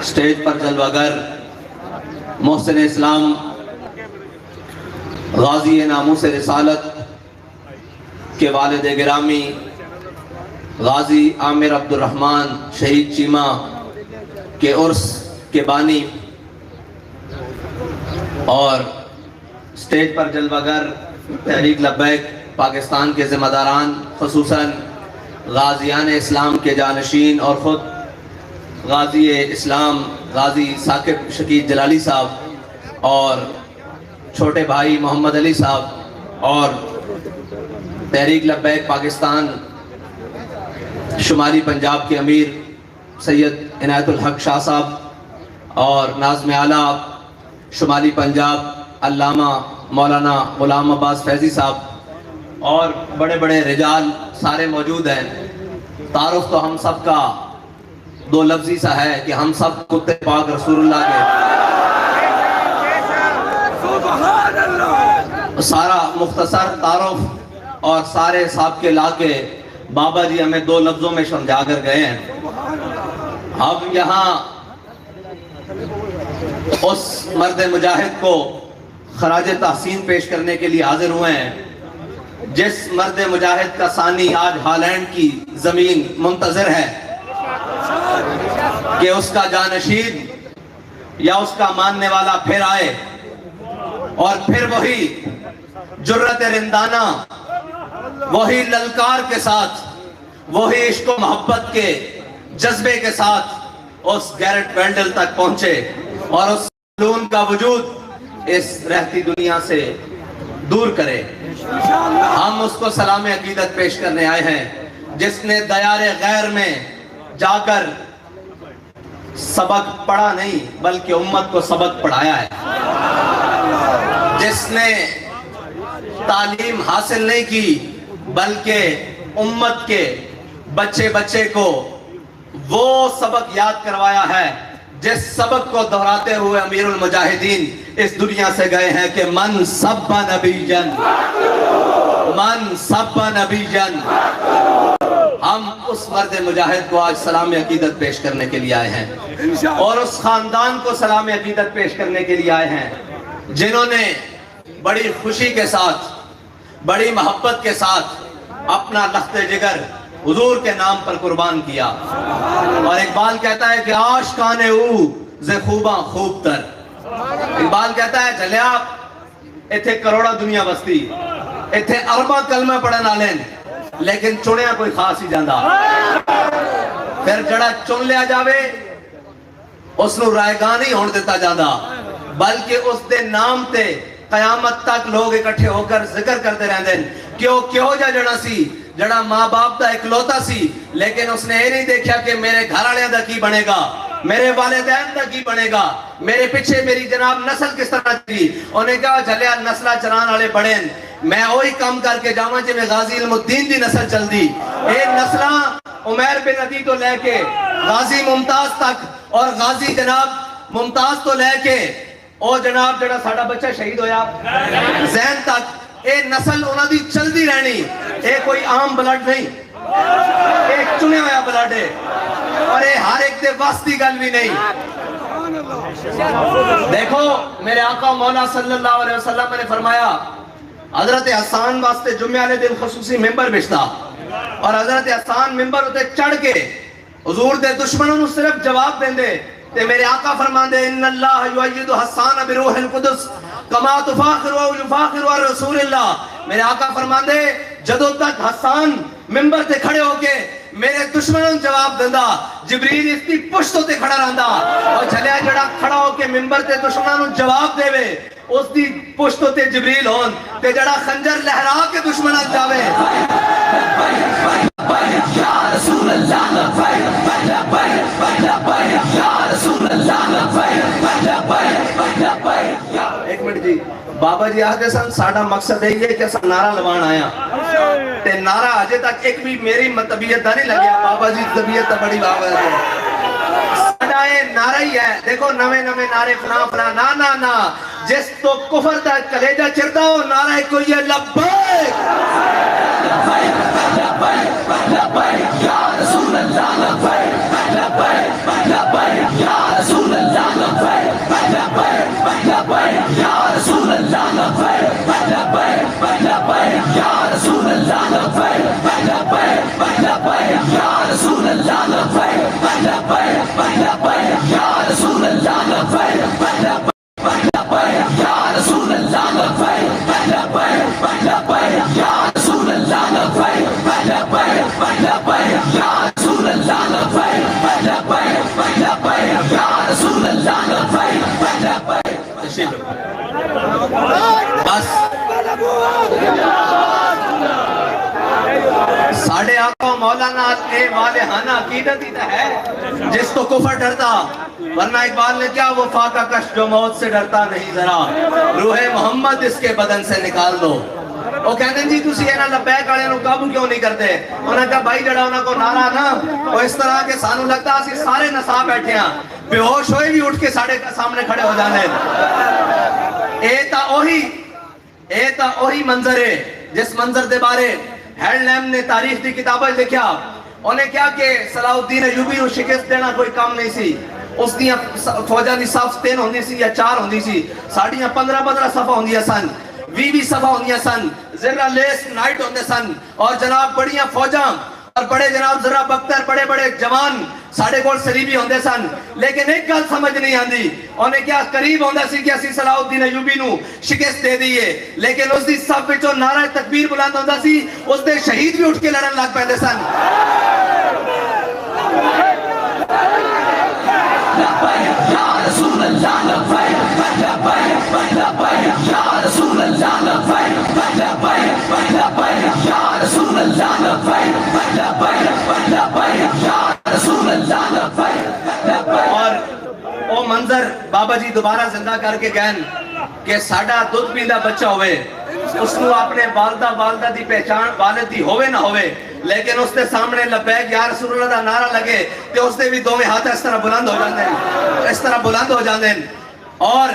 Stage پر جلوگر محسن اسلام غازی ناموس رسالت کے والد گرامی غازی عامر عبد الرحمن شہید چیمہ کے عرس کے بانی اور اسٹیج پر جلوگر تحریک لبیک پاکستان کے ذمہ داران، خصوصاً غازیان اسلام کے جانشین اور خود غازی اسلام غازی ثاقب شکیل جلالی صاحب اور چھوٹے بھائی محمد علی صاحب اور تحریک لبیک پاکستان شمالی پنجاب کے امیر سید عنایت الحق شاہ صاحب اور ناظم اعلیٰ شمالی پنجاب علامہ مولانا غلام عباس فیضی صاحب اور بڑے بڑے رجال سارے موجود ہیں۔ تعارف تو ہم سب کا دو لفظی سا ہے کہ ہم سب کتے پاک رسول اللہ کے سارا مختصر تعارف اور سارے صاحب کے لا کے بابا جی ہمیں دو لفظوں میں سمجھا کر گئے ہیں۔ ہم یہاں اس مرد مجاہد کو خراج تحسین پیش کرنے کے لیے حاضر ہوئے ہیں جس مرد مجاہد کا ثانی آج ہالینڈ کی زمین منتظر ہے کہ اس کا جانشین یا اس کا ماننے والا پھر آئے اور پھر وہی جرت رندانہ، وہی للکار کے ساتھ، وہی عشق و محبت کے جذبے کے ساتھ اس گیرٹ وینڈل تک پہنچے اور اس سلون کا وجود اس رہتی دنیا سے دور کرے۔ ہم اس کو سلام عقیدت پیش کرنے آئے ہیں جس نے دیار غیر میں جا کر سبق پڑھا نہیں بلکہ امت کو سبق پڑھایا ہے، جس نے تعلیم حاصل نہیں کی بلکہ امت کے بچے بچے کو وہ سبق یاد کروایا ہے جس سبق کو دہراتے ہوئے امیر المجاہدین اس دنیا سے گئے ہیں کہ من سب نبی جن، من سب نبی جن۔ ہم اس مرد مجاہد کو آج سلام عقیدت پیش کرنے کے لیے آئے ہیں اور اس خاندان کو سلام عقیدت پیش کرنے کے لیے آئے ہیں جنہوں نے بڑی خوشی کے ساتھ، بڑی محبت کے ساتھ اپنا لخت جگر حضور کے نام پر قربان کیا۔ اور اقبال کہتا ہے کہ عاشقان او ز خوباں خوب تر۔ اقبال کہتا ہے جلیا ایتھے کروڑا دنیا بستی، ایتھے ارباں کلمہ پڑھن والے لیکن چنیا کوئی خاص ہی جاندہ۔ پھر جڑا چن لیا جاوے اس نو رائے گاہ نہیں ہون دیتا جاندہ بلکہ اس دے نام تے قیامت تک لوگ اکٹھے ہو کر ذکر کرتے رہندے ہیں کیوں جڑا سی جڑا ماں باپ دا اکلوتا سی لیکن اس نے یہ نہیں دیکھا کہ میرے گھر والے دا کی بنے گا، میرے والدین دا کی بنے گا، میرے پیچھے میری جناب نسل کس طرح چلی۔ انہیں کہا جھلیا نسلہ چران والے بڑے میں وہی کام کر کے جاواں جی میں غازی علم الدین دی نسل چل دی۔ اے نسلہ عمیر بن عدی تو لے کے غازی ممتاز تک اور غازی جناب ممتاز تو لے کے او جناب جڑا ساڑا بچہ شہید ہویا زین تک، اے نسل انہاں دی چل دی رہنی۔ اے کوئی عام بلڈ نہیں، ایک چنے ہویا بلڈ ہے اور اے ہر ایک دے واسطی گل بھی نہیں۔ دیکھو میرے آقا مولا صلی اللہ علیہ وسلم نے فرمایا حضرت حسان واسطے جمعہ والے دن خصوصی ممبر بچتا اور حضرت حسان ممبر ہوتے چڑھ کے حضور دے دشمنوں نے صرف جواب دیں دے تے میرے آقا فرمان دے ان اللہ یؤید حسان بروح القدس کما تفاخر و یفاخر رسول اللہ۔ میرے آقا فرمان دے جدو تک حسان ممبر تے کھڑے ہو کے میرے دشمنوں جواب دیندہ جبریل اس کی پشتوں تے کھڑا رہندا اور جھلیا جڑا کھڑا ہو کے ممبر تے دشمنوں جواب دے وے اس دی پشتوں تے جبریل ہون تے جڑا خنجر لہرا کے دشمنوں جاوے۔ یا رسول اللہ ایک منٹ جی بابا جی آگے سن ساڑھا مقصد ہے یہ کہ اسا نعرہ لوان آیا تے نعرہ آجے تک ایک بھی میری طبیعت نہیں لگیا بابا جی طبیعت بڑی بابا ہے ساڑھا نعرہ ہی ہے۔ دیکھو نوے نعرے فنا فنا نا نا نا جس تو کفر دا کلیجہ چردہ ہو نعرہ کوئی ہے لبیک لبیک یا رسول اللہ لبیک لبیک لبیک یا رسول یا رسول اللہ لبیک لبیک یا رسول اللہ لبیک لبیک لبیک یا رسول اللہ لبیک لبیک لبیک یا رسول اللہ لبیک لبیک لبیک یا رسول اللہ لبیک لبیک بس ساڑھے آقا مولانا اے والہانہ عقیدت ہی تو ہے جس کو کفر ڈرتا ورنہ اقبال نے کیا وہ فاقہ کش جو موت سے ڈرتا نہیں ذرا روح محمد اس کے بدن سے نکال دو وہ کہتے ہیں جی تسی اینا لبیک آڑے انہوں قابو کیوں نہیں کرتے انہوں نے کہا بھائی جڑا انہوں کو نعرہ نا وہ اس طرح کے سانو لگتا اسی سارے نسا بیٹھے ہیں بے ہوش ہوئے بھی اٹھ کے ساڑھے سامنے کھڑے ہو جانے اے تا اوہی منظر ہے جس منظر دے بارے ہیڈ لیم نے تاریخ دی کتابیں لکھیا انہیں کیا کہ صلاح الدین ایوبی نو شکست دینا کوئی کام نہیں سی اس دیاں فوجہ دی صف 3 ہوندی سی یا 4 ہوندی سی ساڑھیاں 15 صفحہ ہوندیاں سن 20 صفحہ ہوندیاں سن زرہ لیس نائٹ ہوندے سن اور جناب بڑیاں فوجاں اور بڑے جناب ذرا بختر بڑے بڑے جوان ساڑھے کول سلیبی ہوندے سن لیکن ایک گل سمجھ نہیں آندی انہیں کیا قریب ہوندہ سی کہ اسی صلاح الدین ایوبی نو شکست دے دیئے لیکن اس دی صف وچوں نعرہ تکبیر بلند ہوندہ سی اس دے شہید بھی اٹھ کے لڑن لگ پہندے سن یا رسول اللہ لبیک لبیک لبیک یا رسول اللہ لبیک لبیک لبیک یا رسول اللہ لبیک لبیک لبیک یا رسول اللہ لبیک اور وہ منظر بابا جی دوبارہ زندہ کر کے کہن کہ ساڑھا دودھ پیندہ بچہ ہوئے اس کو اپنے والدہ دی پہچان والد دی ہوئے نہ ہوئے لیکن اس نے سامنے لبیک یا رسول اللہ دا نعرہ لگے کہ اس نے بھی دو میں ہاتھ اس طرح بلند ہو جاندیں اور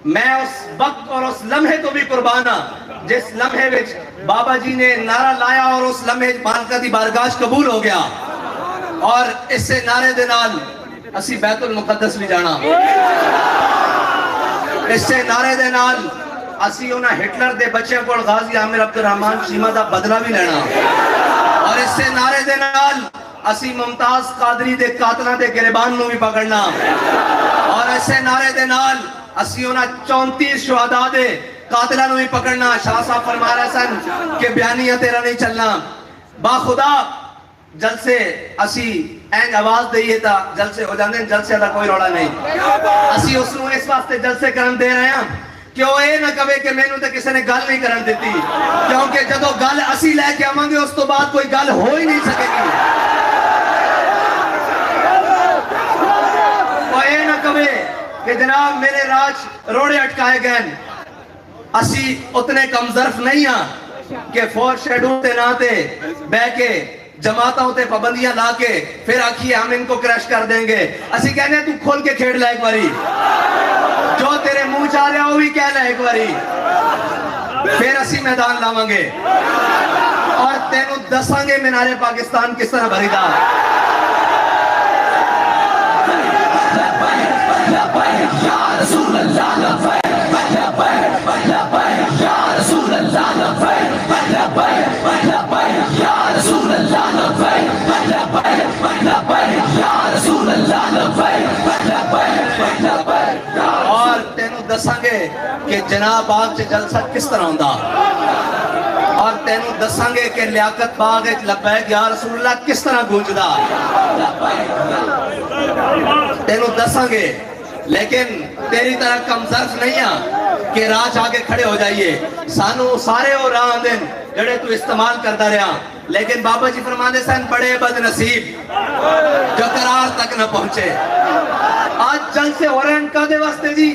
میں اس وقت اور اس لمحے تو بھی قربانا جس لمحے وچ بابا جی نے نعرہ لایا اور اس لمحے مالکہ دی بارگاہ قبول ہو گیا اور اس سے نعرے دے نال اسی بیت المقدس بھی جانا اس سے نعرے دے نال اسی انہاں ہٹلر دے بچے کو غازی عامر عبدالرحمن شیمہ دا بدلہ بھی لینا اور اس سے نعرے دے نال اسی ممتاز قادری دے قاتلہ دے گریبان نو بھی پکڑنا اور اس سے نعرے دے نال اسی انہاں 34 شہداء دے قاتلہ نو بھی پکڑنا شاہ صاحب فرما رہے سن کہ بیانیہ تیرا نہیں چلنا با خدا جلسے اسی این آواز دئیے تا جلسے ہو جاندے جلسے دا کوئی روڑا نہیں اسی اس نو اس واسطے جلسے کرن دے رہے ہیں کہ وہ اے نہ کہے کہ میں نو تے کسی نے گل نہیں کرن دیتی کیونکہ جدو گل اسی لے کے آواں گے اس تو بعد کوئی گل ہو ہی نہیں سکے گی وہ اے نہ کہے کہ جناب میرے راج روڑے اٹکائے گئے اسی اتنے کم ظرف نہیں ہیں کہ فور شیڈول تے نہ تے بے کے جماعتوں تے پابندیاں لا کے پھر آکھیے ہم ان کو کریش کر دیں گے اسی کہنے تو کھول کے کھیڑ لے ایک باری جو تیرے منہ چاہ رہا وہ بھی کہہ لے ایک باری پھر اسی میدان لاؤں گے اور تینوں دساں گے منارے پاکستان کس طرح بھری دا یا رسول اللہ یا رسول اللہ یا رسول اللہ یا رسول اللہ اور تینوں دساں گے کہ جناب باغ سے جلسہ کس طرح ہوندہ اور تینوں دساں گے کہ لیاقت باغ لبیک یا رسول اللہ کس طرح گونجدہ تینوں دساں گے لیکن تیری طرح کم ظرف نہیں ہے کہ راج آگے کھڑے ہو جائیے سانو سارے اور راہ دن جڑے تو استعمال کرتا رہا لیکن بابا جی فرمانے سن بڑے بد نصیب جو قرار تک نہ پہنچے آج جنگ سے ہو رہے ہیں کدے واسطے جی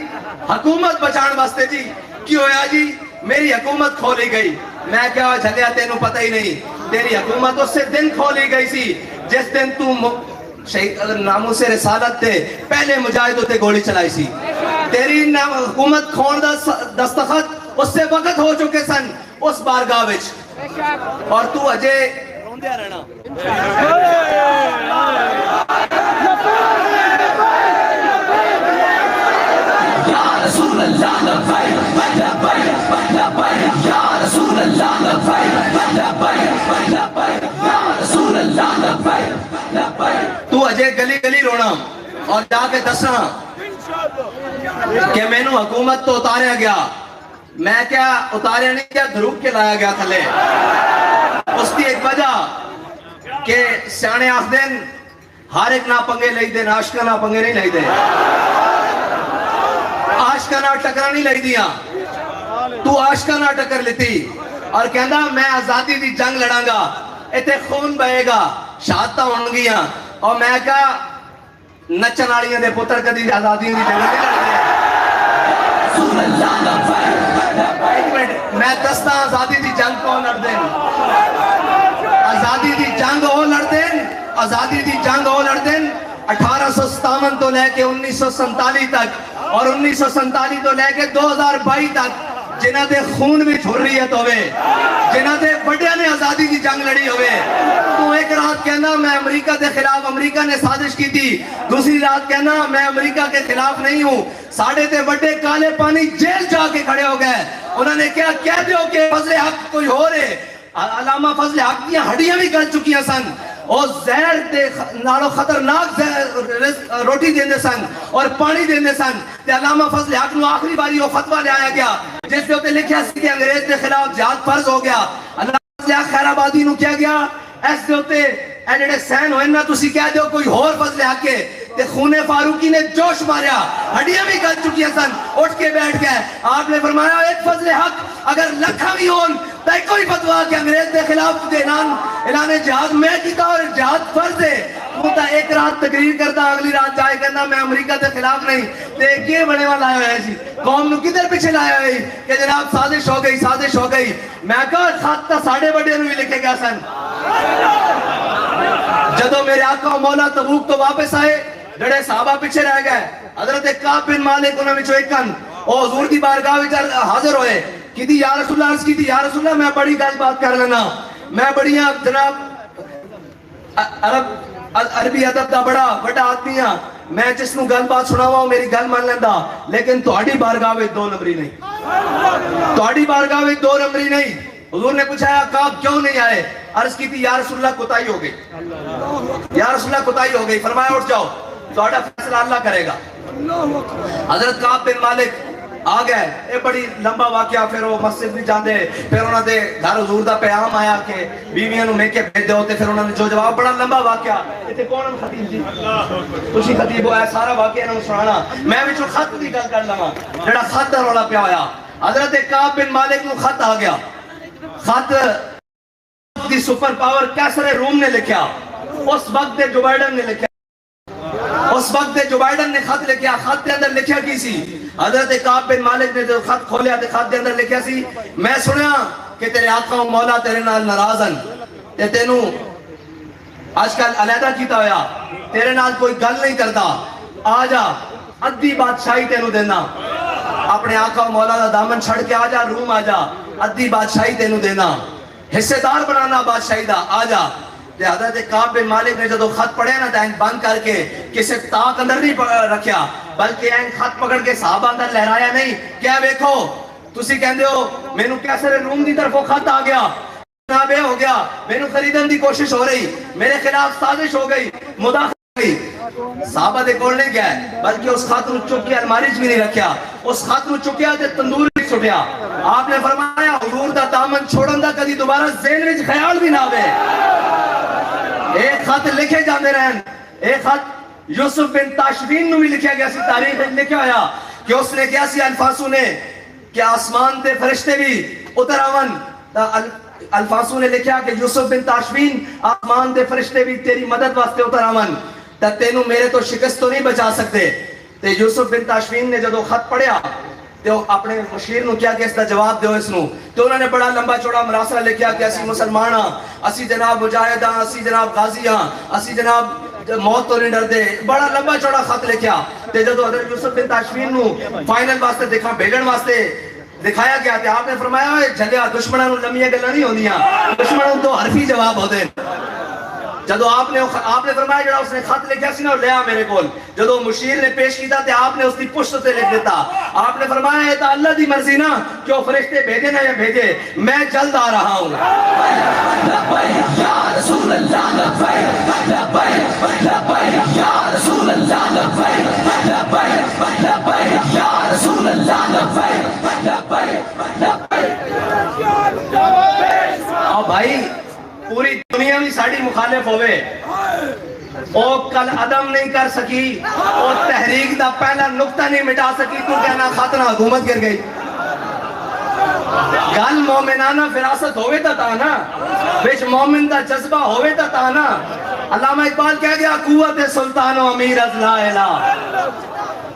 حکومت بچان واسطے جی کیوں ہویا جی میری حکومت کھولی گئی میں کیا جھلیا تینوں پتہ ہی نہیں تیری حکومت اس سے دن کھولی گئی سی جس دن تو ناموں سے رسالت تے پہلے مجاہدوں تے گولی چلائی سی تیری حکومت کھون دستخط اس سے وقت ہو چکے سن اس بارگاہ وچ اور تو اجے روندیا رہنا یا رسول اللہ یا رسول اللہ یا رسول اللہ تو اجے گلی گلی رونا اور جا کے دسنا کہ میں نو حکومت تو اتاریا گیا، میں کیا اتاریا نہیں کیا دھروپ کے لایا گیا تھلے. اس کی ایک وجہ کہ سیانے آخ دین ہر ایک نہ پنگے لئی دین، عاشقہ نہ پنگے نہیں لئی دین، عاشقہ نہ ٹکرا نہیں لئی دیا. تو عاشقہ نہ ٹکر لیتی اور کہندا میں آزادی دی جنگ لڑاں گا، ایتے خون بہے گا، شہادتاں ہون گیاں. اور میں کہا نچن والیاں دے پتر کدی آزادی دی جنگ نہیں لڑدے. ایک منٹ میں دستا آزادی دی جنگ کون لڑدے؟ آزادی دی جنگ وہ لڑدے، آزادی دی جنگ وہ لڑدے 1857 تو لے کے 1947 تک اور 1947 تو لے کے 2022 تک جنہ دے خون بھی حریت ہوئے، جنہ دے بڑے نے آزادی کی جنگ لڑی ہوئے. تو ایک رات کہنا میں امریکہ دے خلاف، امریکہ نے سازش کی تھی، دوسری رات کہنا میں امریکہ کے خلاف نہیں ہوں. ساڑھے تے بڑے کالے پانی جیل جا کے کھڑے ہو گئے. انہوں نے کیا کہہ دیو کہ فضل حق کوئی ہو رہے. علامہ فضل حق دیاں ہڈیاں بھی گل چکیاں سن، اور زہر دے نالو خطرناک روٹی دیندے سن اور پانی دیندے سن. تے علامہ فضل حق نو آخری باری وہ فتوہ لے آیا گیا جس دے ہوتے لکھیا سی کہ انگریز دے خلاف جہاد فرض ہو گیا. علامہ فضل حق خیر آبادی نو کیا گیا اس دے ہوتے اے جڑے سین ہوئے نا تسی کہہ دیو کوئی اور فضل حق کے. تے خون فاروقی نے جوش ماریا، ہڈیاں بھی گل چکیاں سن، اٹھ کے بیٹھ گئے. آپ نے فرمایا ایک فضل حق اگر لکھا بھی ہون تو کوئی فتوہ کہ انگریز دے خلاف اعلان جہاد میں کیتا اور جہاد فرض ہے. وہ تا ایک رات تقریر کرتا، اگلی رات جائے کہنا میں امریکہ دے خلاف نہیں. تے یہ بڑے والا آیا ہے جی قوم نو کدھر پیچھے لایا ہے کہ جناب سازش ہو گئی، سازش ہو گئی. میں کہا خط تا ساڑھے بڑے نو بھی لکھے گیا سن. جدو میرے آقا و مولا تبوک تو واپس آئے، جڑے صحابہ پیچھے رہ گئے، حضرت کعب بن مالک انہوں میں ایک کن او حضور دی بارگاہ وچ حاضر ہوئے. کی تھی یا رسول اللہ، عرض کی تھی یا رسول اللہ میں بڑی گل بات کر لینا، میں بڑیاں جناب عربی ادب دا بڑا آدمی ہاں، میں جس نو گل بات سناواں میری گل مان لیندا، لیکن تہاڈی بارگاہ وچ دو نمبری نہیں، تہاڈی بارگاہ وچ دو نمبری نہیں. حضور نے پوچھا کعب کیوں نہیں آئے؟ عرض کی تھی یا رسول اللہ کوتاہی ہو گئی، یا رسول اللہ کوتاہی ہو گئی. فرمایا اٹھ جاؤ، تہاڈا فیصلہ اللہ کرے گا. حضرت کعب بن مالک آ گئے. اے بڑی لمبا واقعہ. پھر وہ مسجد بھی جاندے، پھر انہوں نے گھر حضور دا پیغام آیا کہ بیویاں نو میکے بھیج دے ہوتے. پھر انہوں نے جو جواب، بڑا لمبا واقعہ. اتنے کون خطیب جی؟ تسی خطیب ہو، سارا واقعہ انہوں سنانا. میں بھی خط دی گل کر لواں جڑا خط دا رولا پیا ہویا. حضرت کعب بن مالک نو خط آ گیا. خط دی سپر پاور کیسر روم نے لکھیا، اس وقت دے جو بائیڈن نے لکھیا، اس وقت دے جو بائیڈن نے خط لکھیا. خط دے اندر لکھیا کی سی؟ حضرت کعب بن مالک نے جو خط کھولیا تے خط دے اندر لکھیا سی میں سنیا کہ تیرے آقا و مولا تیرے نال ناراض ہیں تے تینوں آج کل علیحدہ کیتا ہویا، تیرے نال کوئی گل نہیں کرتا. آ جا ادھی بادشاہی تینوں دینا، اپنے آقا و مولا دا دامن چھڑ کے آ جا، روم آ جا، ادھی بادشاہی تینوں دینا، حصے دار بنانا بادشاہی دا، آ جا. حضرت کعب بن مالک نے جدو خط پڑھے نا تو بند کر کے کسی تاک اندر نہیں رکھیا، بلکہ خط پکڑ کے صحابہ اندر لہرایا نہیں. کیا ویکھو تسی کہندے ہو مینوں کیسر روم دی طرفوں خط آ گیا، جناب یہ ہو گیا، مینوں خریدن دی کوشش ہو رہی، میرے خلاف سازش ہو گئی، مداخلت ہو گئی. صحابہ دے کول نہیں گئے بلکہ اس خط نو چک کے الماری وچ بھی نہیں رکھیا، اس خط نو چکیا تے تندور وچ سٹیا. آپ نے فرمایا حضور دا دامن چھوڑن دا کدی دوبارہ ذہن وچ خیال بھی نہ آوے. ایک خط لکھے جاندے رہن. ایک خط یوسف بن تاشفین نو بھی لکھیا گیا سی، تاریخ میں لکھیا ہویا کہ اس نے کیا سی الفاسو نے کہ آسمان تے فرشتے بھی اتر آون. الفاسو نے لکھیا کہ یوسف بن تاشفین آسمان تے فرشتے بھی تیری مدد واسطے اتر آون تے تینوں میرے تو شکست تو نہیں بچا سکتے. تے یوسف بن تاشفین نے جدو خط پڑھیا تو اپنے مشیر نو کیا کہ اس دا جواب دیو اس نو. تو انہوں نے بڑا لمبا چوڑا مراسلہ لکھیا کہ اسی مسلمان ہاں، اسی جناب مجاہد ہاں، اسی جناب غازی ہاں، اسی جناب موت تو نہیں ڈر دے. بڑا لمبا چوڑا خط لکھیا. تے جدو حضرت یوسف بن تاشفین نو فائنل واسطے دیکھا بھیجن واسطے دکھایا گیا تے آپ نے فرمایا جھلیا دشمنوں نو لمیاں گلاں نہیں ہوندیاں، دشمنوں تو حرفی جواب ہوندے. جدو آپ نے فرمایا جڑا اس نے خط لکھا سی نا لیا میرے کول، جدو مشیر نے پیش کیتا تے آپ نے اس کی پشت سے لکھ دیتا، آپ نے فرمایا ہے تا اللہ دی مرضی نا کہ وہ فرشتے بھیجے نہ یا بھیجے، میں جلد آ رہا ہوں۔ لبیک یا رسول اللہ، لبیک لبیک لبیک یا رسول اللہ، لبیک لبیک لبیک یا رسول اللہ، لبیک لبیک لبیک۔ اور بھائی پوری دنیا میں ساڑی مخالف ہوئے، او کل عدم نہیں کر سکی، او تحریک دا پہلا نقطہ نہیں مٹا سکی، تو کہنا خاتنہ حکومت گر گئی۔ گل مومنانہ فراست ہوئے تا نا، بیچ مومن دا جذبہ ہوئے تا نا۔ علامہ اقبال کہہ گیا قوت سلطان و امیر از لا الہ،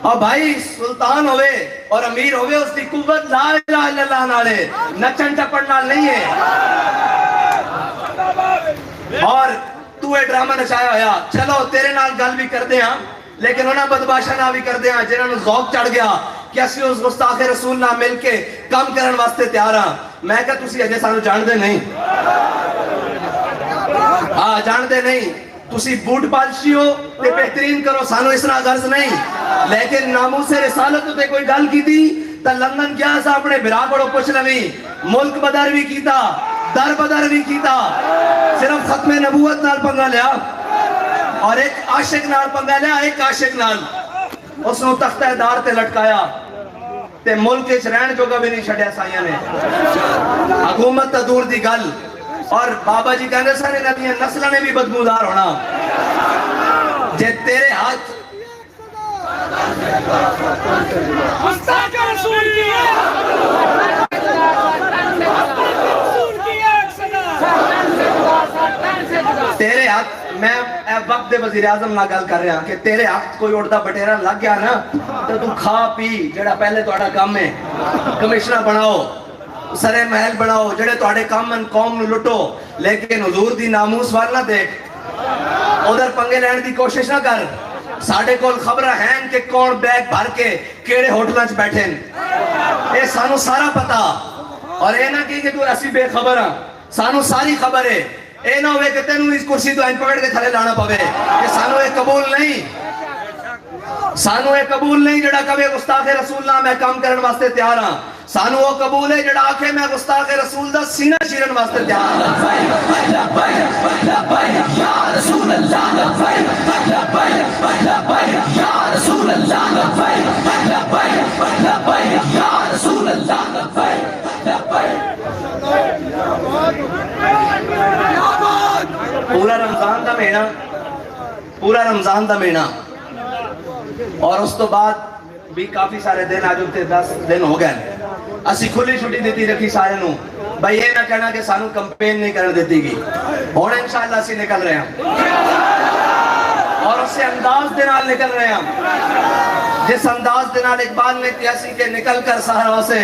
اور بھائی سلطان ہوئے اور امیر ہوئے اس کی قوت لا الہ الا اللہ نالے، نچن ٹپن نال نہیں ہے۔ اور تو اے ڈرامہ نچایا ہویا، چلو تیرے نال گل بھی کر دے ہاں، لیکن انہاں بدباشا نہ بھی کر دے ہاں جنہاں نے ذوق چڑھ گیا کہ اسی اس گستاخ رسول نہ مل کے کام کرن واسطے تیار ہاں۔ میں کہا تسی اجے سانو جان دے نہیں، ہاں جان دے نہیں، تسی بوٹ پالشی ہو تے بہترین کرو، سانو اس طرح غرض نہیں، لیکن ناموس رسالت تے کوئی گل کی تھی تا لندن کیا سا اپنے برا بڑو پوچھ لویں، ملک بدر بھی کیتا، در بدر بھی کیتا، صرف ختم نبوت نال پنگا لیا اور ایک عاشق نال پنگا لیا، ایک عاشق نال اس نے تختہ دار تے لٹکایا تے ملک اچ رہن جو بھی نہیں چھڑیا سائیاں نے، حکومت تا دور دی گل۔ اور بابا جی کہنے سارے نبی نسلہ نے بھی بدبودار ہونا، جے تیرے ہاتھ مستاق رسول کی تیرے ہاتھ، میں وقت دے وزیر اعظم نہ گل کر رہا کہ تیرے ہاتھ کوئی اڑتا بٹیرا لگ گیا نا تو کھا پی، جڑا پہلے توڑا کام ہے کمشنر بناؤ، سرے محل بناؤ، جڑے توڑے کام ان قوم نو لٹو، لیکن حضور دی ناموس وال نہ دیکھ، ادھر پنگے لین دی کوشش نہ کر۔ ساڑھے کول خبرہ ہیں کہ کون بیگ بھر کے کیڑے ہوٹلانچ بیٹھیں، اے سانو سارا پتا، اور اے نہ کہ تو ایسی بے خبر ہاں، سانو ساری خبر ہے، اے نہ ہوئے کہ تینوں اس کرسی تو این پکڑ کے تھلے لانا پوے کہ سانو اے قبول نہیں، سانو اے قبول نہیں جڑا کبھی گستاخ رسول اللہ میں کام کرن واسطے تیار ہاں، سانو وہ قبول ہے جڑا آکھے میں گستاخ رسول دا سینہ چیرن واسطے تیار ہاں۔ یا رسول اللہ، یا رسول اللہ، یا رسول اللہ۔ پورا رمضان دا مہینہ، پورا رمضان دا مہینہ، اور اس تو بعد بھی کافی سارے دن آج ہوتے 10 دن ہو گئے، اسی کھلی چھٹی دیتی رکھی سارے نو، بھائی یہ نہ کہنا کہ سانو کمپین نہیں کرنے دیتی گی، اور انشاءاللہ اسی نکل رہے ہیں اور اس سے انداز دنال نکل رہے ہیں جس انداز دنال اقبال نے کیسی کہ نکل کر صحرا سے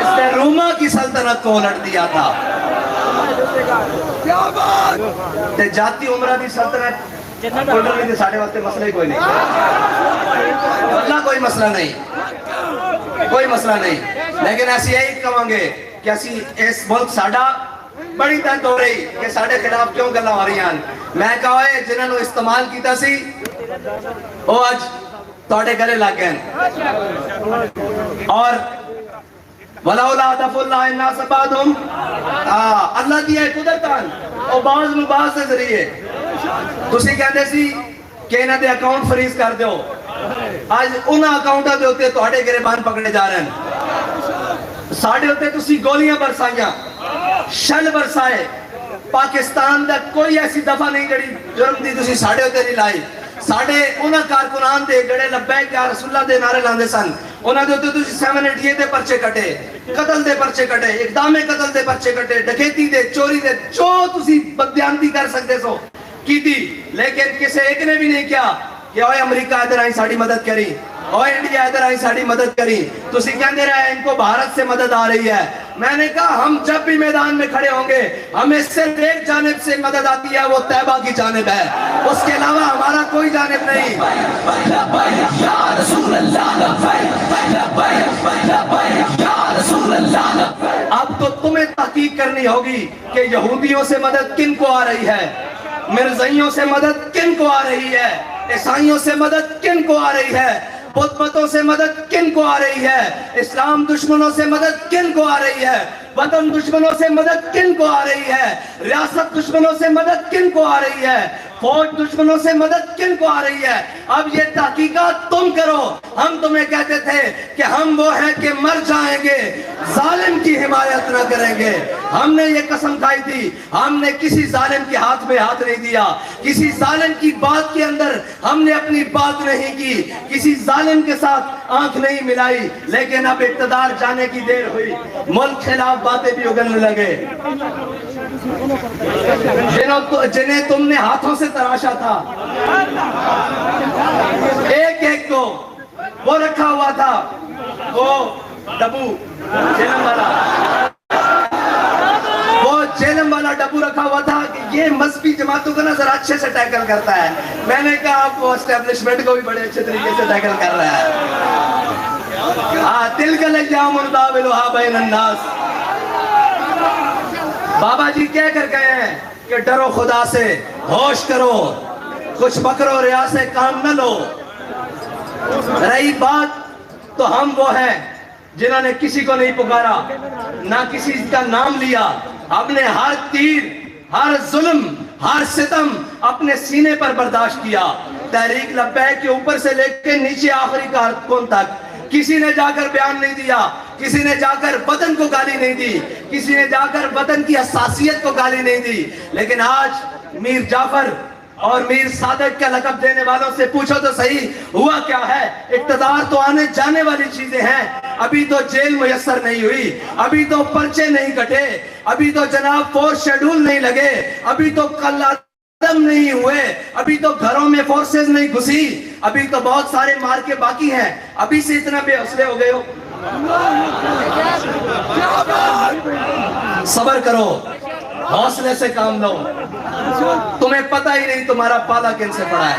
اس نے روما کی سلطنت کو الٹ دیا تھا، تے جاتی عمرہ دی سلطنت الٹ لی تھی، ساڑھے وقت مسئلہ ہی کوئی نہیں، اللہ کوئی مسئلہ نہیں، کوئی مسئلہ نہیں، لیکن ایسی یہی کہوں گے کہ ایسی اس ملک ساڑھا بڑی تحت ہو رہی کہ ساڑھے خلاف کیوں گلہ ہو رہی ہیں، میں کہا ہے جنہوں نے استعمال کیتا سی وہ آج توڑے گلے لگ گئے، اور وَلَوْلَا دَفُ اللَّهِ النَّاسَ بَعْضَهُمْ، اللہ دیا ہے قدرتان اور بعض مباحث سے ذریعے تسی کہتے سی کہ انہاں دے اکاؤنٹ فریز کر دیو، آج انہاں اکاؤنٹا دے ہوتے توڑے گریبان پکڑے جا رہے ہیں، ساڑھے ہوتے تسی گولیاں برسائیاں، شل برسائے، پاکستان دا کوئی ایسی دفعہ نہیں جڑی جرم دی تسی ساڑھے ہوتے نہیں لائی، ساڑھے انہاں کارکنان دے جڑے لبیک یا رسول اللہ دے نعرے لاندے سن، انہاں دے ہوتے تسی 788 دے پرچے کٹے، قتل دے پرچے کٹے، اقدام قتل دے پرچے کٹے، ڈکیتی دے، چوری دے، جو تسی بددیانتی کر سکتے سو کی تھی، لیکن کسے ایک نے بھی نہیں کیا کہ اوہ امریکہ ادھر آئی ساڑھی مدد کری، اوہ انڈیا ادھر آئی ساڑھی مدد کری، تو اسی کہنے رہے ہیں ان کو بھارت سے مدد آ رہی ہے، میں نے کہا ہم جب بھی میدان میں کھڑے ہوں گے ہمیں صرف ایک جانب سے مدد آتی ہے، وہ طیبہ کی جانب ہے، اس کے علاوہ ہمارا کوئی جانب نہیں۔ یا رسول اللہ، اب تو تمہیں تحقیق کرنی ہوگی کہ یہودیوں سے مدد کن کو آ رہی ہے، مرزائیوں سے مدد کن کو آ رہی ہے، عیسائیوں سے مدد کن کو آ رہی ہے، بت پتوں سے مدد کن کو آ رہی ہے، اسلام دشمنوں سے مدد کن کو آ رہی ہے، وطن دشمنوں سے مدد کن کو آ رہی ہے، ریاست دشمنوں سے مدد کن کو آ رہی ہے، فوج دشمنوں سے مدد کن کو آ رہی ہے۔ اب یہ تحقیقات تم کرو۔ ہم تمہیں کہتے تھے کہ ہم وہ ہیں کہ مر جائیں گے، ظالم کی حمایت نہ کریں گے۔ ہم نے یہ قسم کھائی تھی، ہم نے کسی ظالم کے ہاتھ میں ہاتھ نہیں دیا، کسی ظالم کی بات کے اندر ہم نے اپنی بات نہیں کی، کسی ظالم کے ساتھ آنکھ نہیں ملائی۔ لیکن اب اقتدار جانے کی دیر ہوئی، ملک خلاف باتیں بھی اگلنے لگے۔ جنہیں تم نے ہاتھوں سے تراشا تھا، ایک ایک کو وہ رکھا ہوا تھا، وہ ڈبو جیلم والا، وہ جیلم والا ڈبو رکھا ہوا تھا کہ یہ مذہبی جماعتوں کو نا ذرا اچھے سے ٹیکل کرتا ہے۔ میں نے کہا آپ وہ اسٹیبلشمنٹ کو بھی بڑے اچھے طریقے سے ٹیکل کر رہا ہے۔ تِلْكَ الْأَيَّامُ نُدَاوِلُهَا بَيْنَ النَّاسِ۔ بابا جی کہہ کر گئے ہیں کہ ڈرو خدا سے، ہوش کرو، کچھ بکرو ریا سے کام نہ لو۔ رہی بات تو ہم وہ ہیں جنہوں نے کسی کو نہیں پکارا، نہ کسی کا نام لیا، ہم نے ہر تیر، ہر ظلم، ہر ستم اپنے سینے پر برداشت کیا۔ تحریک لبیک کے اوپر سے لے کے نیچے آخری کارکن تک کسی نے جا کر بیان نہیں دیا، کسی نے جا کر وطن کو گالی نہیں دی، کسی نے جا کر وطن کی حساسیت کو گالی نہیں دی۔ لیکن آج میر جعفر اور میر صادق کا لقب دینے والوں سے پوچھو تو صحیح، ہوا کیا ہے؟ اقتدار تو آنے جانے والی چیزیں ہیں، ابھی تو جیل میسر نہیں ہوئی، ابھی تو پرچے نہیں کٹے، ابھی تو جناب فورس شیڈول نہیں لگے، ابھی تو قلعہ نہیں ہوئے، ابھی تو گھروں میں فورسز نہیں گھسی، ابھی تو بہت سارے مارکے باقی ہیں۔ ابھی سے اتنا بے حوصلے ہو گئے ہو؟ صبر کرو، حوصلے سے کام لو، تمہیں پتہ ہی نہیں تمہارا پالا کن سے پڑا ہے۔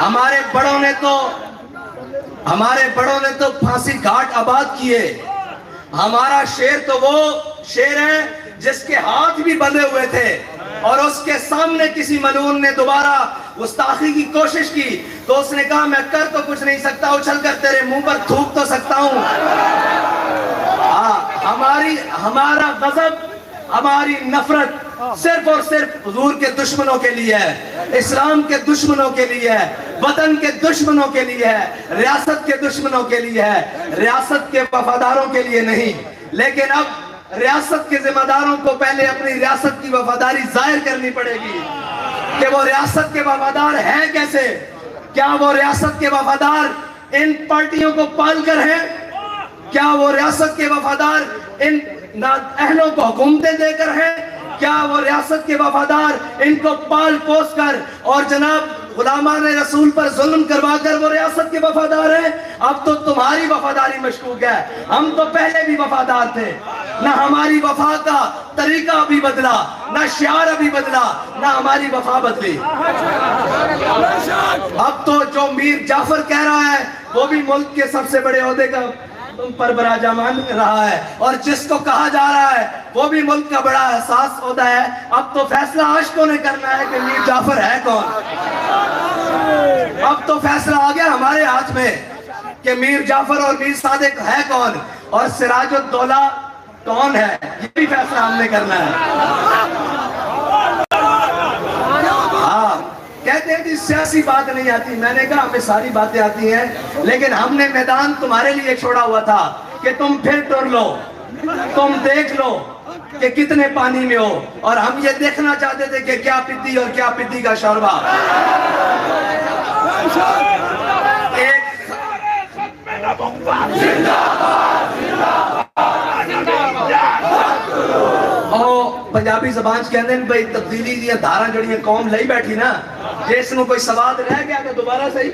ہمارے بڑوں نے تو پھانسی گھاٹ آباد کیے۔ ہمارا شیر تو وہ شیر ہے جس کے ہاتھ بھی بندھے ہوئے تھے، اور اس کے سامنے کسی ملعون نے دوبارہ گستاخی کی کوشش کی تو اس نے کہا میں کر تو کچھ نہیں سکتا، اچھل کر تیرے منہ پر تھوک تو سکتا ہوں۔ ہمارا غضب، ہماری نفرت صرف اور صرف حضور کے دشمنوں کے لیے ہے، اسلام کے دشمنوں کے لیے ہے، وطن کے دشمنوں کے لیے ہے، ریاست کے دشمنوں کے لیے ہے، ریاست کے وفاداروں کے لیے نہیں۔ لیکن اب ریاست کے ذمہ داروں کو پہلے اپنی ریاست کی وفاداری ظاہر کرنی پڑے گی کہ وہ ریاست کے وفادار ہیں کیسے۔ کیا وہ ریاست کے وفادار ان پارٹیوں کو پال کر ہیں؟ کیا وہ ریاست کے وفادار ان اہلوں کو حکومتیں دے کر ہیں؟ کیا وہ ریاست کے وفادار ان کو پال پوس کر اور جناب غلامان رسول پر ظلم کروا کر وہ ریاست کے وفادار ہیں؟ اب تو تمہاری وفاداری مشکوک ہے، ہم تو پہلے بھی وفادار تھے، نہ ہماری وفا کا طریقہ ابھی بدلا، نہ شعار ابھی بدلا، نہ ہماری وفا بدلی۔ اب تو جو میر جعفر کہہ رہا ہے وہ بھی ملک کے سب سے بڑے عہدے کا پر براجمان رہا ہے، اور جس کو کہا جا رہا ہے وہ بھی ملک کا بڑا احساس عہدہ ہے۔ اب تو فیصلہ عاشقوں نے کرنا ہے کہ میر جعفر ہے کون۔ اب تو فیصلہ آ گیا ہمارے ہاتھ میں کہ میر جعفر اور میر صادق ہے کون اور سراج الدولہ کون ہے، یہ بھی فیصلہ ہم نے کرنا ہے۔ کہتے ہیں کہ سیاسی بات نہیں آتی، میں نے کہا ہمیں ساری باتیں آتی ہیں، لیکن ہم نے میدان تمہارے لیے چھوڑا ہوا تھا کہ تم پھر ٹر لو، تم دیکھ لو کہ کتنے پانی میں ہو، اور ہم یہ دیکھنا چاہتے تھے کہ کیا پدی اور کیا پدی کا شوربہ۔ پنجابی زبان کہتے ہیں بھئی تبدیلی دیا دھارا جڑیاں قوم لئی بیٹھی نا، جس نو کوئی سواد رہ گیا کہ دوبارہ صحیح،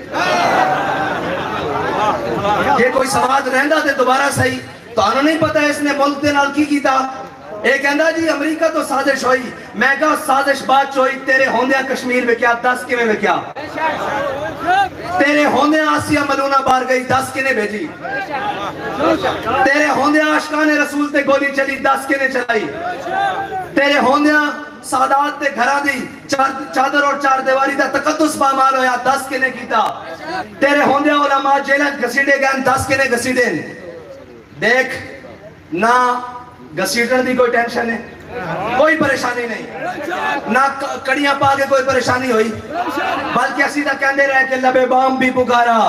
یہ کوئی سواد رہندا تے دوبارہ صحیح۔ تو انہوں نہیں پتا اس نے ملک دے نال کی کیتا۔ ایک کہندا جی امریکہ تو سازش ہوئی، میں کہا سازش بات ہوئی تیرے ہوندیاں کشمیر میں کیا 10 کیویں میں کیا۔ تیرے ہوندے آسیہ ملونہ بار گئی 10 کنے بھیجی تیرے ہوندے عاشقان رسول تے گولی چلی 10 کنے چلائی تیرے ہوندے سادات تے گھرہ دی چادر اور چار دیواری دا تقدس پامال ہویا 10 کنے کیتا تیرے ہوندے علماء جیلن گھسیڑے گئن 10 کنے گھسیڑے دیکھ نہ گھسیڑن دی کوئی ٹینشن ہے کوئی پریشانی نہیں نہ کڑیاں پا کے کوئی پریشانی ہوئی بلکہ اسی دا کہندے رہے کہ لبے بام بھی پکارا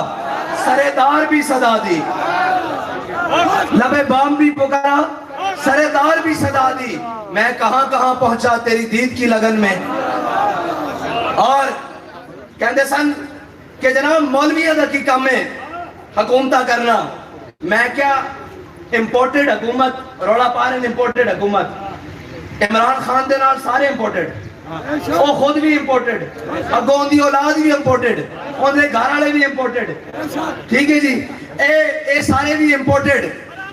سرے دار بھی صدا دی لبے بام بھی پکارا سرے دار بھی صدا دی میں کہاں کہاں پہنچا تیری دید کی لگن میں اور کہندے سن کہ جناب مولوی ادا کی کام میں حکومتہ کرنا میں کیا امپورٹڈ حکومت روڑا پارن امپورٹڈ حکومت عمران خان دے نال سارے امپورٹڈ وہ خود بھی امپورٹڈ اگوں دی اولاد بھی امپورٹڈ ان دے گھر والے بھی امپورٹڈ ٹھیک ہے جی اے سارے بھی امپورٹڈ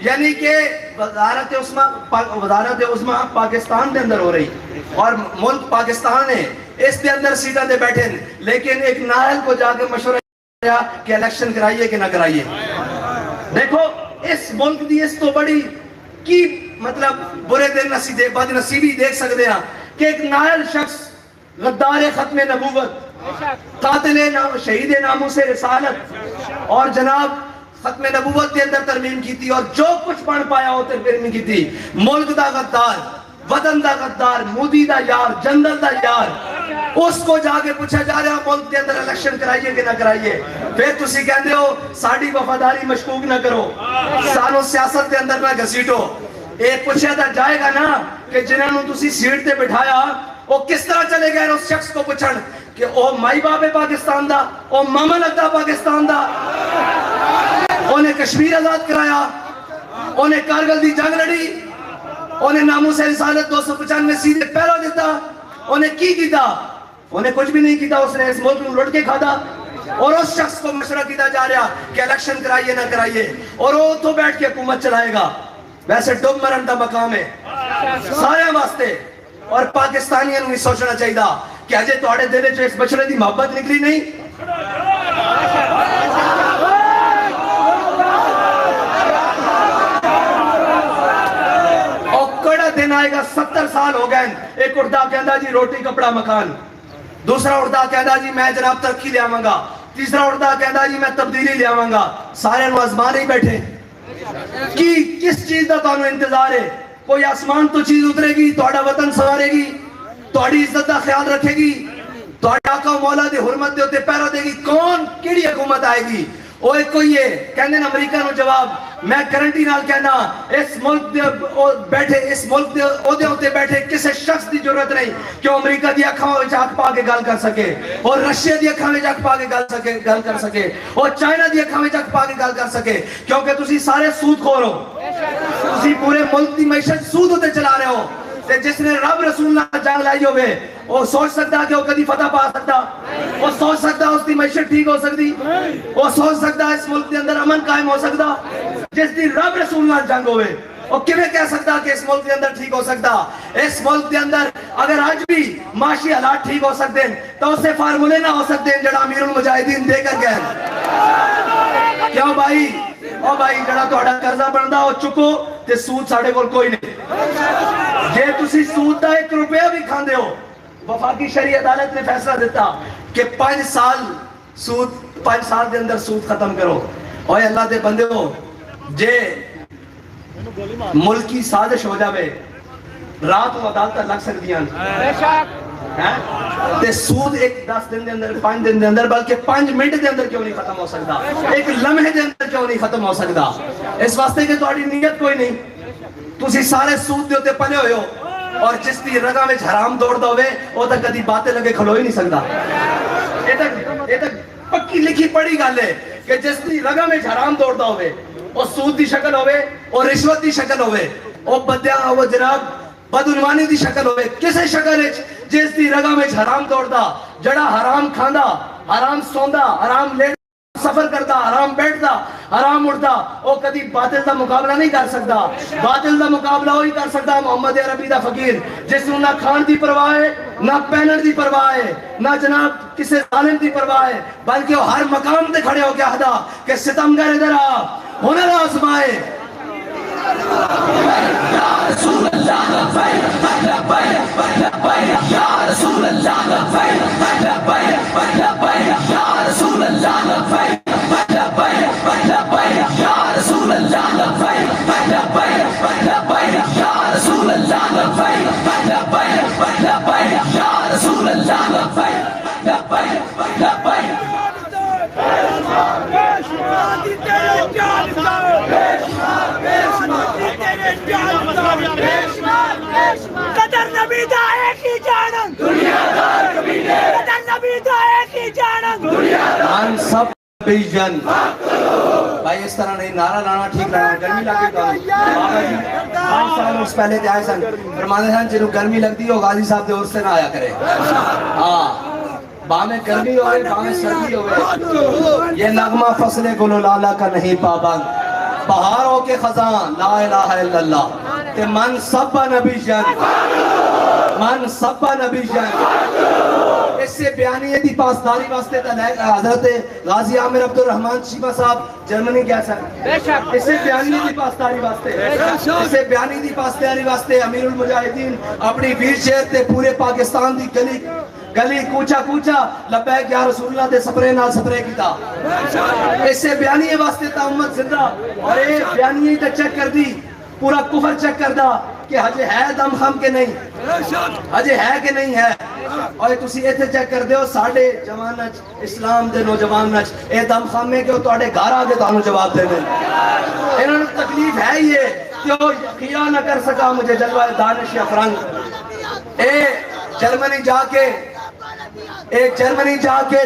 یعنی کہ وزارت عظمیٰ پاکستان دے اندر ہو رہی اور ملک پاکستان ہے اس دے اندر سیٹاں دے بیٹھے لیکن ایک نااہل کو جا کے مشورہ کیا کہ الیکشن کرائیے کہ نہ کرائیے دیکھو اس ملک دی اس تو بڑی کی مطلب برے دن بد نصیبی دیکھ سکتے ہیں کہ ایک نااہل شخص غدار ختم نبوت قاتل شہید ناموس رسالت اور جناب ختم نبوت کے اندر ترمیم کی تھی اور جو کچھ پڑھ پایا وہ ترمیم کی تھی ملک دا غدار وطن دا غدار مودی دا یار جنرل دا یار اس کو جا کے پوچھا جا رہا ملک کے اندر الیکشن کرائیے کہ نہ کرائیے پھر تسی کہندے ہو ساڑی وفاداری مشکوک نہ کرو سانو سیاست کے اندر نہ گھسیٹو ایک پوچھا تھا جائے گا نا کہ جنہوں نے تسی سیٹ تے بٹھایا وہ کس طرح چلے گئے اس شخص کو پوچھن کہ او مائی بابے پاکستان دا او ماما لگتا پاکستان دا انہیں کشمیر آزاد کرایا انہیں کارگل دی جنگ لڑی انہیں ناموس رسالت 295 سیدھے پہلو دیتا انہیں کی کیتا انہیں کچھ بھی نہیں کیتا اس نے اس ملک میں لڑ کے کھادا اور اس شخص کو مشورہ کیتا جا رہا کہ الیکشن کرائیے نہ کرائیے اور وہ تو بیٹھ کے حکومت چلائے گا ویسے ڈب مرن دا مقام ہے سارے واسطے اور پاکستانیوں بھی سوچنا چاہیے کہ اجے تواڈے دل وچ اس بچڑے دی محبت نکلی نہیں دن آئے گا 70 سال ہو گئے ایک اڑتا کہندا جی روٹی کپڑا مکان دوسرا اڑتا کہندا جی میں جناب ترقی لے آواں گا تیسرا اڑتا کہندا جی میں تبدیلی لے آواں گا سارے نو آزما نہیں بیٹھے کی کس چیز دا تانوں انتظار ہے کوئی آسمان تو چیز اترے گی تہاڈا وطن سوارے گی تہاڈی عزت دا خیال رکھے گی تہاڈا آقا مولا دی حرمت دے اوتے پہرا دے گی کون کیڑی حکومت آئے گی وہ ایک کوئی ہے کہنے نا امریکہ نو جواب میں گارنٹی نال کہنا اس ملک دے بیٹھے اس ملک دے عہدے ہوتے بیٹھے کسی شخص دی ضرورت نہیں کہ امریکہ دی اکھاں وچ اکھ پا کے گل کر سکے اور رشیا دی اکھاں وچ اکھ پا کے گل کر سکے اور چائنا دی اکھاں وچ اکھ پا کے گل کر سکے کیونکہ تسی سارے سود خور ہو تسی پورے ملک دی معیشت سود ہوتے چلا رہے ہو تے جس نے رب رسول اللہ جنگ لائی ہوئے وہ سوچ سکتا کہ وہ کدی فتح پا سکتا وہ سوچ سکتا اس دی معیشت ٹھیک ہو سکتی وہ سوچ سکتا اس ملک کے اندر امن قائم ہو سکتا جس دی رب رسول اللہ جنگ ہوئے وہ کیویں کہہ سکتا کہ اس ملک کے اندر ٹھیک ہو سکتا اس ملک کے اندر اگر آج بھی معاشی حالات ٹھیک ہو سکتے ہیں تو اس سے فارمولے نہ ہو سکتے ہیں جڑا امیر المجاہدین دے کر گئے کیوں بھائی او بھائی جڑا تہاڈا قرضہ بندا او چکو تے سود ساڈے کول کوئی نہیں جے تسی سود دا 1 روپیہ بھی کھاندے ہو وفاقی شرعی عدالت نے فیصلہ دیتا کہ 5 سال دے اندر سود ختم کرو اوے اللہ دے بندے ہو جے ملکی سازش ہو جاوے رات و عدالت لگ سکدیاں بے شک تے سود ایک 10 دن دے اندر 5 دن دے اندر بلکہ 5 منٹ دے اندر کیوں نہیں ختم ہو سکتا ایک لمحے دے اندر کیوں نہیں ختم ہو سکتا اس واسطے کہ تہاڈی نیت کوئی نہیں تسی سارے سود دے اوتے پلے ہوئے ہو اور جس دی رگاں وچ حرام دوڑدا ہوے او تے کدی باتیں لگے کھلو ہی نہیں سکدا اے تک پکی لکھی پڑھی گل ہے کہ جس دی رگاں وچ حرام دوڑدا ہوے او سود دی شکل ہوے اور رشوت دی شکل ہوے او بدیا او جناب بدعنوانی دی شکل ہوے کسے شکل وچ جس دی رگاں وچ حرام دوڑدا جڑا حرام کھاندا حرام سوندا حرام لیٹ سفر کردا حرام بیٹھدا حرام اڑتا وہ کدی باطل دا مقابلہ نہیں کر سکتا. باطل دا مقابلہ وہی کر سکتا محمد عربی دا فقیر جس نو نہ کھان دی پرواہ ہے نہ پہنن دی پرواہ ہے نہ جناب کسی ظالم دی پرواہ ہے, بلکہ وہ ہر مقام تے کھڑے ہو کے آہدا کہ ستمگر ادھر آ ہنر آزمائے. یا رسول اللہ لبیک لبیک لبیک یا رسول اللہ لبیک لبیک لبیک یا رسول اللہ لبیک لبیک لبیک یا رسول اللہ لبیک لبیک لبیک یا رسول اللہ لبیک لبیک لبیک یا رسول اللہ لبیک لبیک لبیک. قدر نبی دا ایک ہی جانن دنیا دار کبیلے قدر نبی دا ایک ہی جانن دنیا دار سب نبی جن. بھائی اس طرح نہیں نعرہ لانا ٹھیک رہا. گرمی لگی بابا جی 5 سال اس پہلے آئے سن فرمانے سن جنہوں گرمی لگتی ہو غازی صاحب دے اور سے نہ آیا کرے. ہاں باہمیں گرمی ہوئے باہمیں سردی ہوئے یہ نغمہ فصل گل و لالا کا نہیں پابند. بہاروں کے خزاں لا الہ الا اللہ کہ من سبا نبی جن من سبا نبی جن. اس سے بیانیے دی پاسداری واسطے حضرت غازی عامر عبد الرحمن شیبہ صاحب جرمنی گیا سن. اس سے بیانیے دی پاسداری واسطے اس سے بیانی دی پاسداری واسطے امیر المجاہدین اپنی ویر شہر تے پورے پاکستان دی گلی کوچا کوچا لبیک یا رسول اللہ دے سپرے نال سپرے کیتا. اس سے بیانیے واسطے تا امت زندہ اور اے بیانیے تے چیک کر دی پورا کفر چیک کر دا کہ ہجے ہے دم خم کے نہیں ہجے ہے کہ نہیں ہے. اور تسی ایتھے چیک کر دیو ساڑھے جوان اسلام دے نوجوان اے دم خم ہے کہ وہ تواڈے گھر آ کے تانوں جواب دے دیں. انہوں نے تکلیف ہے یہ کہ وہ خیا نہ کر سکا مجھے جلوہ دانش یا فرنگ. اے جرمنی جا کے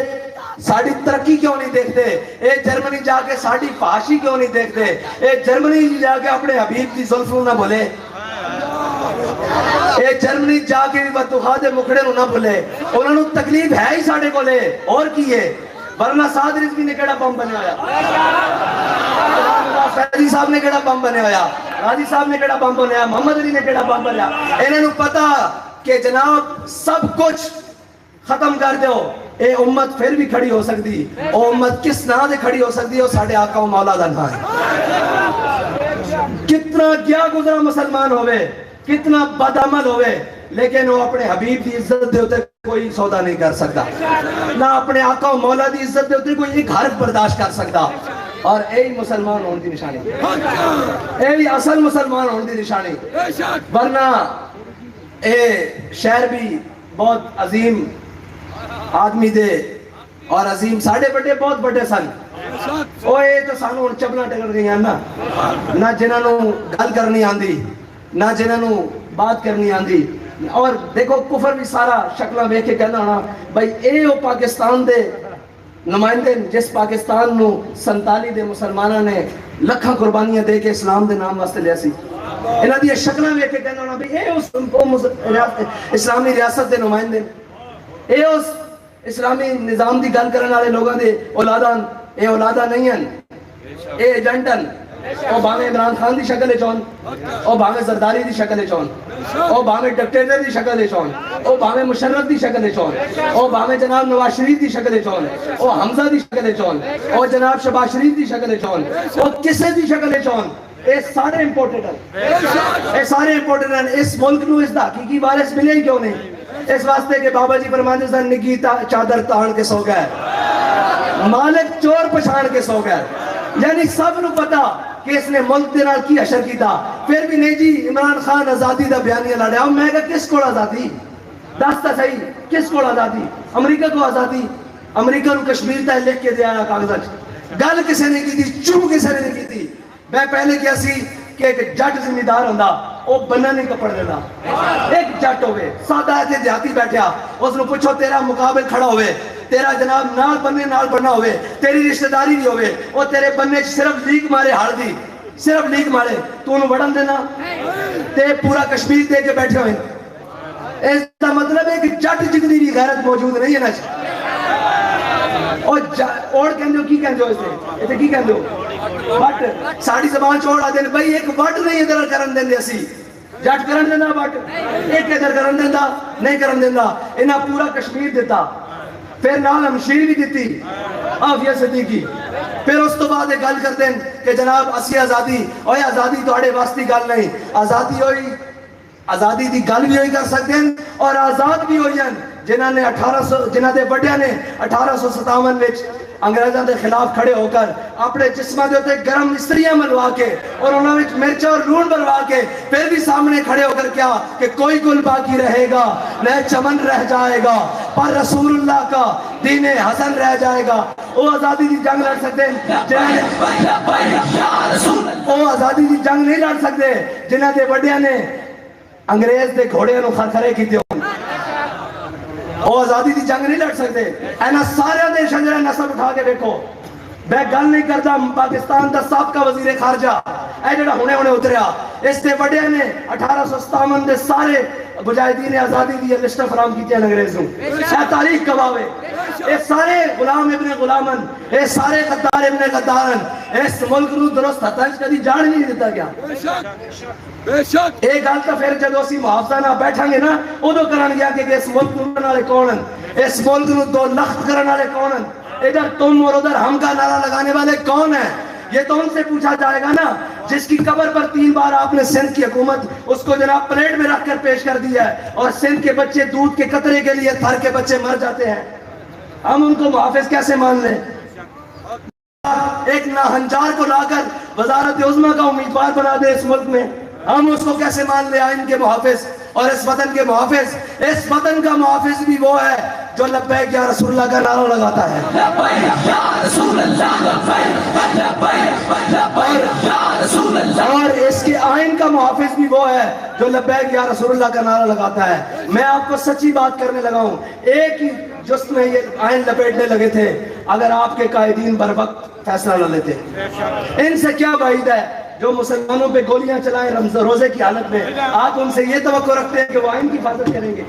ساڑھی ترقی کیوں نہیں دیکھتے, اے جرمنی جا کے ساڑھی فحاشی کیوں نہیں دیکھتے, اے جرمنی جا کے اپنے حبیب کی زلفوں نہ بھولے, اے جرمنی جا کے بھی بددعا دے مکھڑے نہ بھولے. انہوں نے تکلیف ہے ہی ساڑھے کو لے اور کی ہے ورنہ سعد رضوی نے کیڑا بم بنے ہویا, فیضی صاحب نے کیڑا بم بنے ہویا, غازی صاحب نے کیڑا بم بنے ہویا, محمد علی نے کیڑا بم بنے ہویا. انہوں نے پتا کہ جناب سب کچھ ختم کر دیو اے امت پھر بھی کھڑی ہو سکتی. او امت کس نام دے کھڑی ہو سکتی ہے ساڑھے آقا و مولا دا نام ہے. کتنا کیا گزرا مسلمان ہوئے کتنا بدعمل ہوئے لیکن وہ اپنے حبیب دی عزت دے ہوتے کوئی سودا نہیں کر سکتا, نہ اپنے آقا و مولا دی عزت دے ہوتے کوئی ایک حرف برداشت کر سکتا. اور اے مسلمان ہونے دی نشانی, اے اصل مسلمان ہونے دی نشانی. ورنہ اے شہر بھی بہت عظیم آدمی دے اور عظیم ساڑھے بڑے بہت بڑے سن. او اے تو سانو چپلا ٹکر گئی ہیں نہ جنہاں نو گل کرنی آندی نہ جنہاں نو بات کرنی آندی. اور دیکھو کفر بھی سارا شکلہ ویکھ کے کہنا ہونا بھائی اے او پاکستان دے نمائندے جس پاکستان نو 47 دے مسلمانہ نے لکھاں قربانیاں دے کے اسلام دے نام واسطے لیا سی. انہاں دی شکلہ ویکھ کے کہنا ہونا بھئی اے اس اسلامی ریاست دے نمائندے, اے اس اسلامی نظام دی گل کرنے والے لوگوں دے اولادان, اے اولادہ نہیں ہیں, اے ایجنٹن. او بھاویں عمران خان دی شکل چون, او بھاویں زرداری دی شکل چون, او بھاویں ڈکٹیٹر دی شکل چون, او بھاویں مشرف دی شکل چون, او بھاویں جناب نواز شریف دی شکل چون, او حمزہ دی شکل چون, او جناب شہباز شریف دی شکل چون, او کسے دی شکل چون, اے سارے امپورٹنٹ ہیں, اے سارے امپورٹنٹ ہیں. اس ملک نو اس دا حقیقی وارث ملے ہی کیوں نہیں؟ اس واسطے کہ بابا جی فرماتے ہیں نگی چادر تان کے سو گئے, مالک چور پچھان کے سو گئے. یعنی سب نو پتا کہ اس نے ملک دے نال کی حشر کیتا, پھر بھی نہیں جی عمران خان آزادی دا بیانیہ لڑیا. میں کہا کس کو آزادی دستا صحیح, کس کو آزادی؟ امریکہ کو آزادی؟ امریکہ نو کشمیر تا لکھ کے دیا کاغذ, گل کسے نے کی تھی, چوب کسے نے کی تھی. میں پہلے کیا سی کہ ایک جٹ ذمہ دار ہوندا او بننا نہیں کپڑ دینا. ایک جٹ ہوئے سادہ ایتھے دیہاتی بیٹھیا, اس نو پوچھو تیرا مقابل کھڑا ہوئے, تیرا جناب نال بننے نال بننا ہوئے, تیری رشتہ داری بھی ہوئے, او تیرے بننے صرف لیک مارے ہار دی, صرف لیک مارے, تو انہوں بڑھن دینا تے پورا کشمیر دے کے بیٹھے ہوئے. اس کا مطلب ہے کہ جٹ جگدی بھی غیرت موجود نہیں ہے نا. اور کہندے ہو کی کہندے ہو اس نے, اسے کی کہندے ہو بٹ ساڑی زبان چھوڑ آ دین بھائی ایک بٹ نہیں ادھر کرن دیں دے اسی جٹ کرن دینا بٹ ایک ادھر کرن دینا نہیں کرن دینا انہاں پورا کشمیر دیتا پھر نال ہمشیر بھی دیتی آفیہ صدیقی پھر اس تو بعد ایک گل کرتے ہیں کہ جناب اسی آزادی اوہ آزادی تو اڑے واسطی گل نہیں آزادی ہوئی آزادی دی گل بھی ہوئی کر سکتے ہیں اور آزاد بھی ہوئی ہیں جنہاں نے 1800 دے بڑیاں نے 1857 وچ انگریزاں دے خلاف کھڑے ہو کر اپنے جسمہ دے ہوتے گرم استریاں ملوا کے اور انہوں نے مرچہ اور لون بلوا کے پھر بھی سامنے کھڑے ہو کر کیا کہ کوئی گل باقی رہے گا نہ چمن رہ جائے گا پر رسول اللہ کا دین حسن رہ جائے گا وہ آزادی دی جنگ لڑ سکتے وہ آزادی دی جنگ نہیں لڑ سکتے جنہاں دے بڑیاں نے انگریز دے گھوڑے انہوں خرخرے کی دیوں وہ آزادی دی جنگ نہیں لڑ سکتے اینا سارے دے شجرہ نصب اٹھا کے دیکھو میں گل نہیں کرتا پاکستان دا سابقہ وزیر خارجہ اے جڑا ہونے اتریا اس دے بڑے نے 1857 دے سارے مجاہدین آزادی دی لسٹ فراہم کی تھی انگریزوں تاریخ گواہے اے سارے غلام ابن غلامن اے سارے غدار ابن غدارن اس ملک نو درست ہتھاں کدی جان نہیں دیتا گیا بے شک ایک گل تو پھر جدو اسی محافظہ نہ بیٹھیں گے نا ادو کرن گیا کہ اس ملک نو والے کون ہیں اس ملک نو دو لخت کرن والے کون ہیں ادھر تم اور ادھر ہم کا نعرہ لگانے والے کون ہیں یہ تو ان سے پوچھا جائے گا نا جس کی قبر پر 3 بار آپ نے سندھ کی حکومت اس کو جناب پلیٹ میں رکھ کر پیش کر دیا ہے اور سندھ کے بچے دودھ کے قطرے کے لیے تھر کے بچے مر جاتے ہیں ہم ان کو محافظ کیسے مان لیں ایک ناہنجار کو لا کر وزارت عظمیٰ کا امیدوار بنا دے اس ملک میں ہم اس کو کیسے مان لیں آئین کے محافظ اور اس وطن کے محافظ اس وطن کا محافظ بھی وہ ہے جو لبیک یا رسول اللہ کا نعرہ لگاتا ہے اور اس کے آئین کا محافظ بھی وہ ہے جو لبیک یا رسول اللہ کا نعرہ لگاتا ہے میں آپ کو سچی بات کرنے لگا ہوں ایک ہی جس میں یہ آئین لپیٹنے لگے تھے اگر آپ کے قائدین بر وقت فیصلہ نہ لیتے ان سے کیا بعید ہے جو مسلمانوں پہ گولیاں چلائیں روزے کی حالت میں آپ ان سے یہ توقع رکھتے ہیں کہ وہ آئین کی حفاظت کریں گے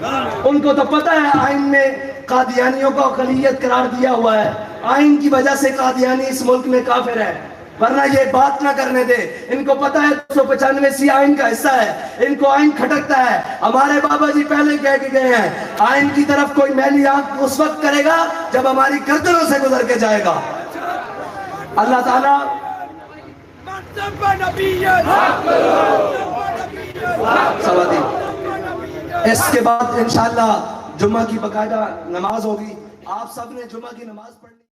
ان کو تو پتہ ہے آئین میں قادیانیوں کو اقلیت قرار دیا ہوا ہے آئین کی وجہ سے قادیانی اس ملک میں کافر ہے ورنہ یہ بات نہ کرنے دے ان کو پتہ ہے 295 آئین کا حصہ ہے ان کو آئین کھٹکتا ہے ہمارے بابا جی پہلے کہہ کے گئے ہیں آئین کی طرف کوئی میلی آنکھ اس وقت کرے گا جب ہماری گردنوں سے گزر کے جائے گا اللہ تعالیٰ اس کے بعد انشاءاللہ جمعہ کی باقاعدہ نماز ہوگی آپ سب نے جمعہ کی نماز پڑھنی